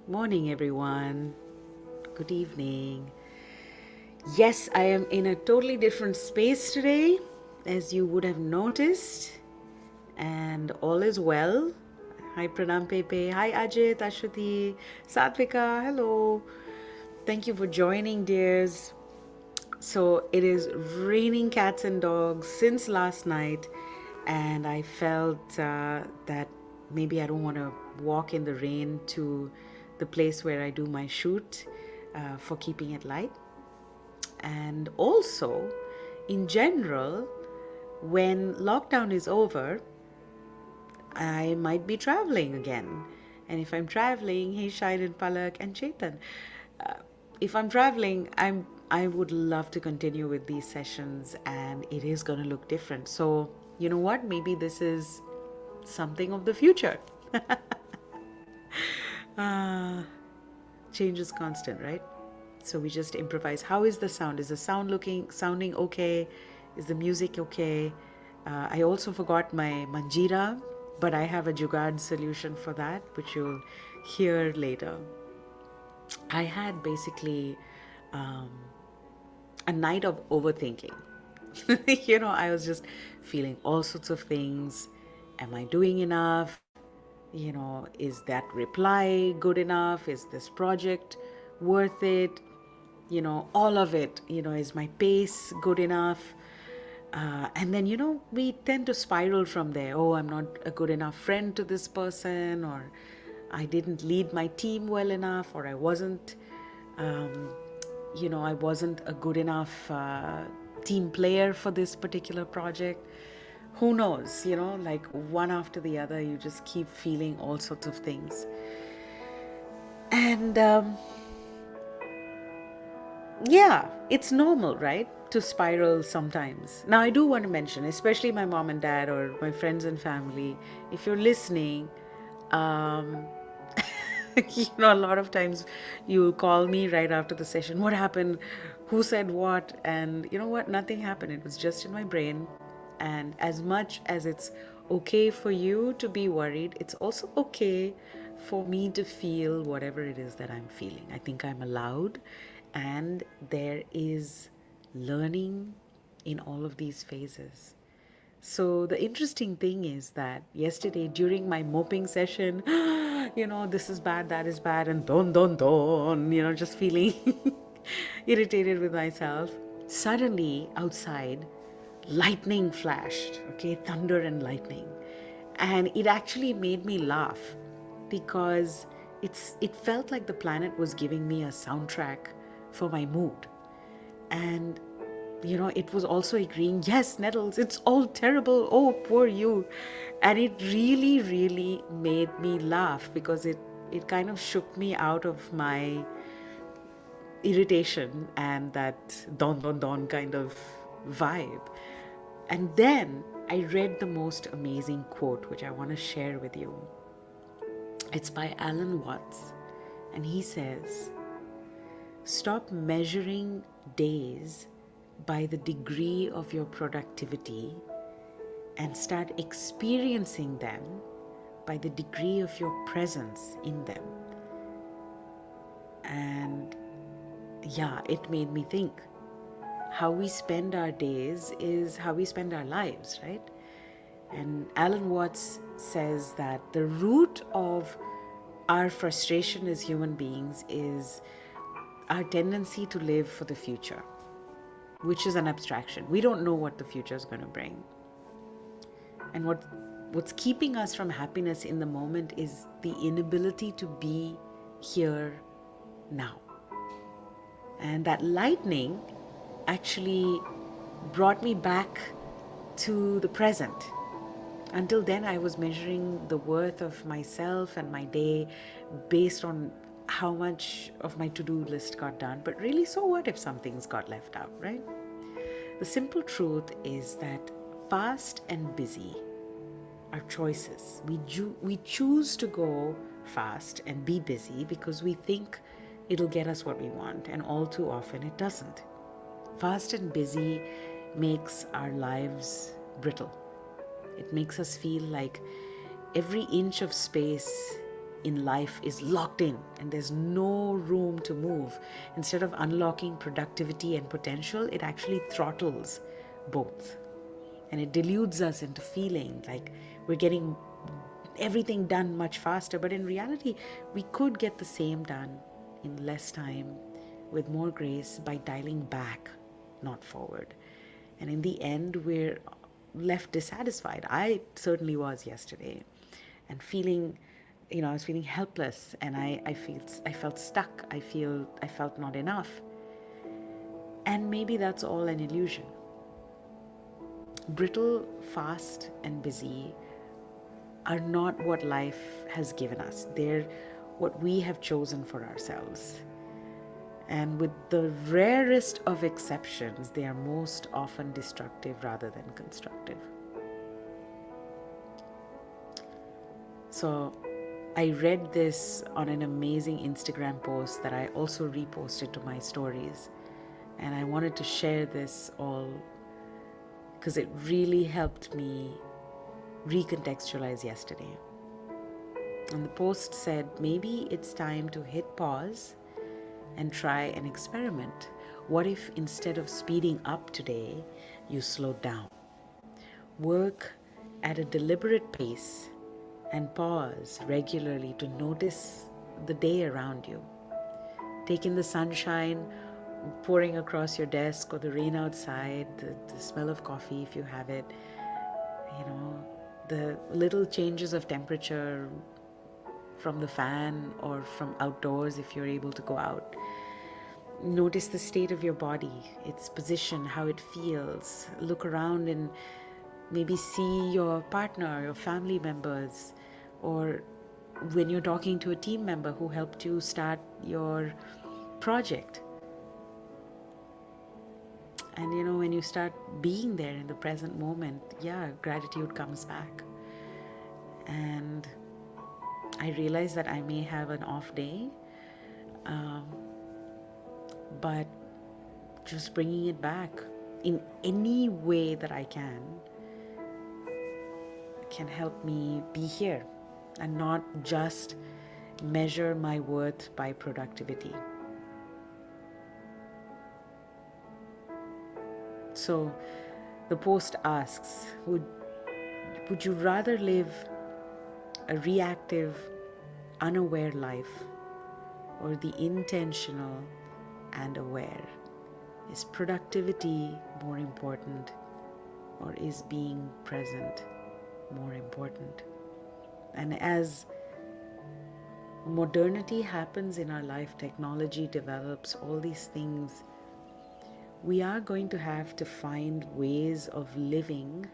Morning, everyone. Good evening. Yes, I am in a totally different space today, as you would have noticed, and all is well. Hi, Pranam Pepe. Hi, Ajit, Ashwati, Satvika. Hello. Thank you for joining, dears. So, it is raining cats and dogs since last night, and I felt that maybe I don't want to walk in the rain to the place where I do my shoot for keeping it light. And also, in general, when lockdown is over, I might be traveling again. And if I'm traveling, hey Shailen, Palak, and Chetan. Uh, if I'm traveling, I would love to continue with these sessions, and it is going to look different. So, you know what? Maybe this is something of the future. Ah, change is constant, right? So we just improvise. How is the sound? Is the sounding okay? Is the music okay? I also forgot my manjira, but I have a jugaad solution for that, which you'll hear later. I had basically um, a night of overthinking. I was just feeling all sorts of things. Am I doing enough? Is that reply good enough? Is this project worth it? All of it. Is my pace good enough? And then, we tend to spiral from there. Oh, I'm not a good enough friend to this person, or I didn't lead my team well enough, or um, I wasn't a good enough team player for this particular project. Who knows, like one after the other, you just keep feeling all sorts of things. And yeah, it's normal, right? To spiral sometimes. Now, I do want to mention, especially my mom and dad or my friends and family, if you're listening, um, a lot of times you call me right after the session. What happened? Who said what? And you know what? Nothing happened. It was just in my brain. And as much as it's okay for you to be worried, it's also okay for me to feel whatever it is that I'm feeling. I think I'm allowed, and there is learning in all of these phases. So the interesting thing is that yesterday during my moping session, this is bad, that is bad, and donn, just feeling irritated with myself. Suddenly outside, lightning flashed, okay, thunder and lightning. And it actually made me laugh because it felt like the planet was giving me a soundtrack for my mood. And it was also agreeing, yes, Nettles, it's all terrible. Oh, poor you. And it really, really made me laugh because it kind of shook me out of my irritation and that donn kind of vibe. And then I read the most amazing quote, which I want to share with you. It's by Alan Watts. And he says, stop measuring days by the degree of your productivity and start experiencing them by the degree of your presence in them. And yeah, it made me think. How we spend our days is how we spend our lives, right? And Alan Watts says that the root of our frustration as human beings is our tendency to live for the future, which is an abstraction. We don't know what the future is going to bring. And what's keeping us from happiness in the moment is the inability to be here now. And that lightning actually brought me back to the present. Until then, I was measuring the worth of myself and my day based on how much of my to-do list got done. But really, so what if some things got left out, right? The simple truth is that fast and busy are choices. We choose to go fast and be busy because we think it'll get us what we want, and all too often it doesn't. Fast and busy makes our lives brittle. It makes us feel like every inch of space in life is locked in and there's no room to move. Instead of unlocking productivity and potential, it actually throttles both. And it deludes us into feeling like we're getting everything done much faster. But in reality, we could get the same done in less time with more grace by dialing back, not forward. And in the end, we're left dissatisfied. I certainly was yesterday, and feeling, I was feeling helpless, and I felt stuck. I felt not enough. And maybe that's all an illusion. Brittle, fast, and busy are not what life has given us. They're what we have chosen for ourselves. And with the rarest of exceptions, they are most often destructive rather than constructive. So I read this on an amazing Instagram post that I also reposted to my stories. And I wanted to share this all because it really helped me recontextualize yesterday. And the post said, maybe it's time to hit pause and try an experiment. What if instead of speeding up today, you slowed down? Work at a deliberate pace and pause regularly to notice the day around you. Take in the sunshine pouring across your desk, or the rain outside, the smell of coffee if you have it, the little changes of temperature from the fan or from outdoors if you're able to go out. Notice the state of your body, its position, how it feels. Look around and maybe see your partner, your family members, or when you're talking to a team member who helped you start your project. And when you start being there in the present moment, gratitude comes back. And I realize that I may have an off day, but just bringing it back in any way that I can help me be here and not just measure my worth by productivity. So the post asks, would you rather live a reactive, unaware life, or the intentional and aware? Is productivity more important, or is being present more important? And as modernity happens in our life, technology develops, all these things, we are going to have to find ways of living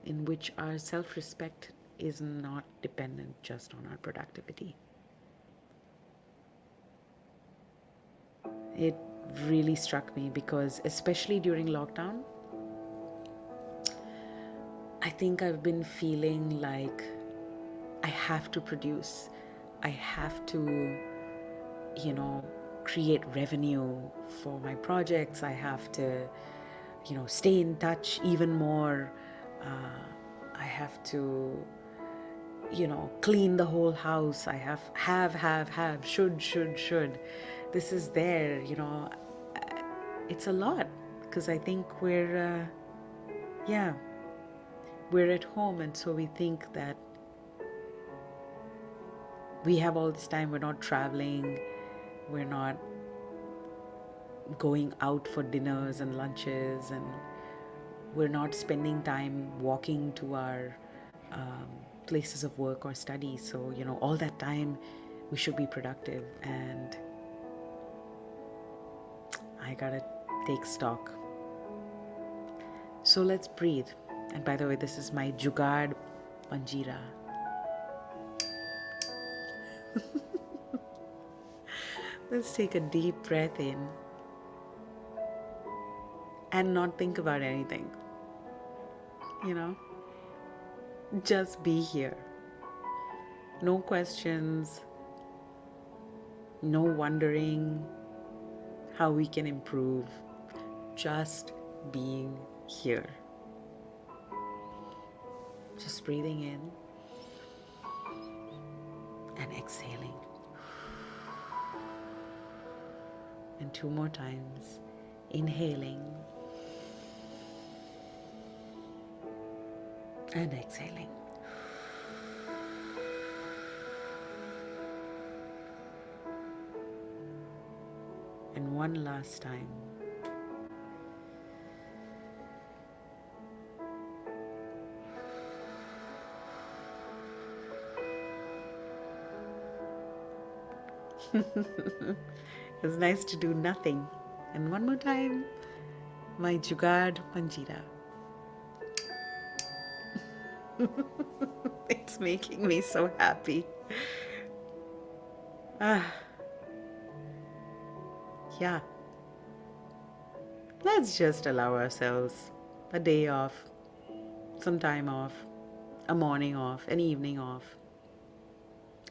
in which our self-respect is not dependent just on our productivity. It really struck me because, especially during lockdown, I think I've been feeling like I have to produce. I have to, create revenue for my projects. I have to, stay in touch even more. I have to, clean the whole house. I have, should. This is there, it's a lot because I think we're at home, and so we think that we have all this time. We're not traveling, we're not going out for dinners and lunches, and we're not spending time walking to our places of work or study. So, all that time we should be productive, and I gotta take stock. So let's breathe. And by the way, this is my Jugaad Panjira. Let's take a deep breath in and not think about anything. Just be here. No questions, no wondering how we can improve. Just being here. Just breathing in exhaling. And 2 more times. Inhaling and exhaling. And one last time. It's nice to do nothing. And one more time, my Jugaad Panjira. It's making me so happy. Yeah. Let's just allow ourselves a day off, some time off, a morning off, an evening off,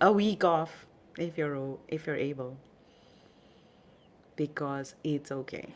a week off if you're able, because it's okay.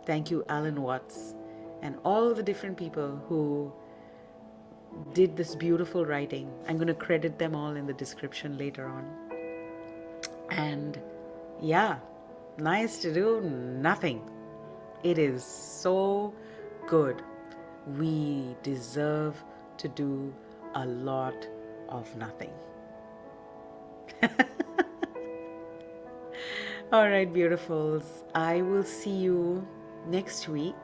Thank you, Alan Watts, and all the different people who did this beautiful writing. I'm going to credit them all in the description later on. And yeah, nice to do nothing. It is so good. We deserve to do a lot of nothing. All right, beautifuls. I will see you next week.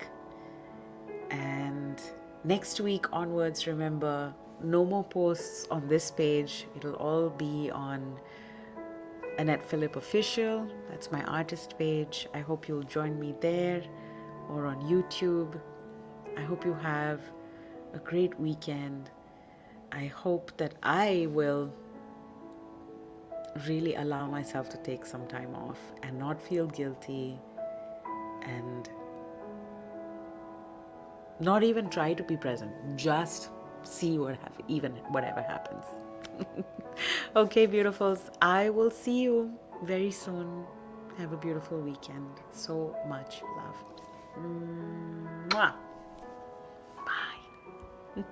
And next week onwards, remember, no more posts on this page. It'll all be on Annette Philip Official. That's my artist page. I hope you'll join me there or on YouTube. I hope you have a great weekend. I hope that I will really allow myself to take some time off and not feel guilty and not even try to be present. Just see whatever happens. Okay, beautifuls. I will see you very soon. Have a beautiful weekend. So much love. Mwah. Bye.